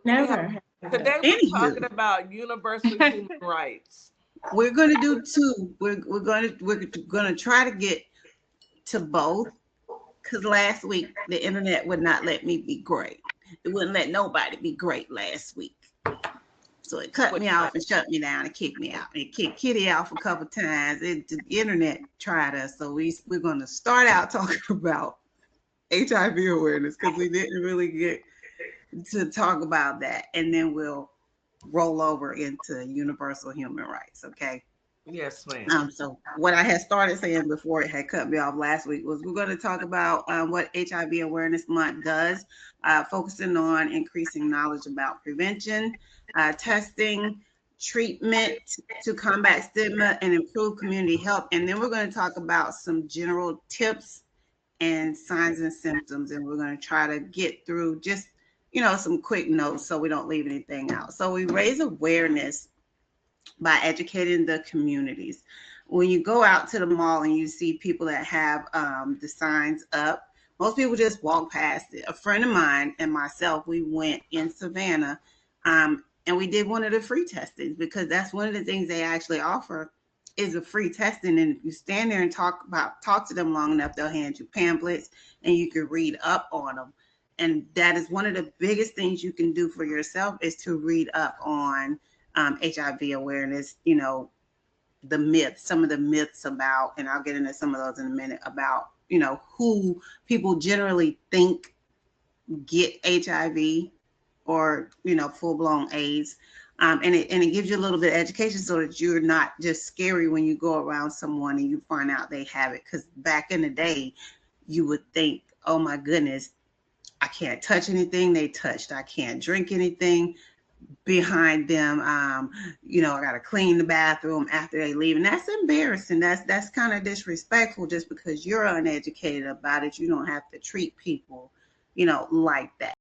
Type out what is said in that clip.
Never. Today we're talking Anywho, about universal human rights. we're going to do two. We're going to try to get to both, because last week the internet would not let me be great. It wouldn't let nobody be great last week. So it cut Wait, me off and shut me down and kicked me out. It kicked Kitty off a couple times. The internet tried us. So we're going to start out talking about HIV awareness, because we didn't really get to talk about that. And then we'll roll over into universal human rights. Okay. yes, ma'am. So what I had started saying before it had cut me off last week was we're going to talk about what HIV Awareness Month does, focusing on increasing knowledge about prevention, testing, treatment to combat stigma and improve community health. And then we're going to talk about some general tips and signs and symptoms. And we're going to try to get through just, some quick notes so we don't leave anything out. So we raise awareness by educating the communities. When you go out to the mall and you see people that have the signs up, most people just walk past it. A friend of mine and myself, we went in Savannah, and we did one of the free testings, because that's one of the things they actually offer is a free testing. And if you stand there and talk to them long enough, they'll hand you pamphlets and you can read up on them. And that is one of the biggest things you can do for yourself, is to read up on HIV awareness, the myths, some of the myths about, and I'll get into some of those in a minute, about, who people generally think get HIV or, full blown AIDS. And it gives you a little bit of education so that you're not just scary when you go around someone and you find out they have it. Because back in the day, you would think, oh my goodness, I can't touch anything they touched. I can't drink anything behind them. I got to clean the bathroom after they leave. And that's embarrassing. That's kind of disrespectful. Just because you're uneducated about it, you don't have to treat people, like that.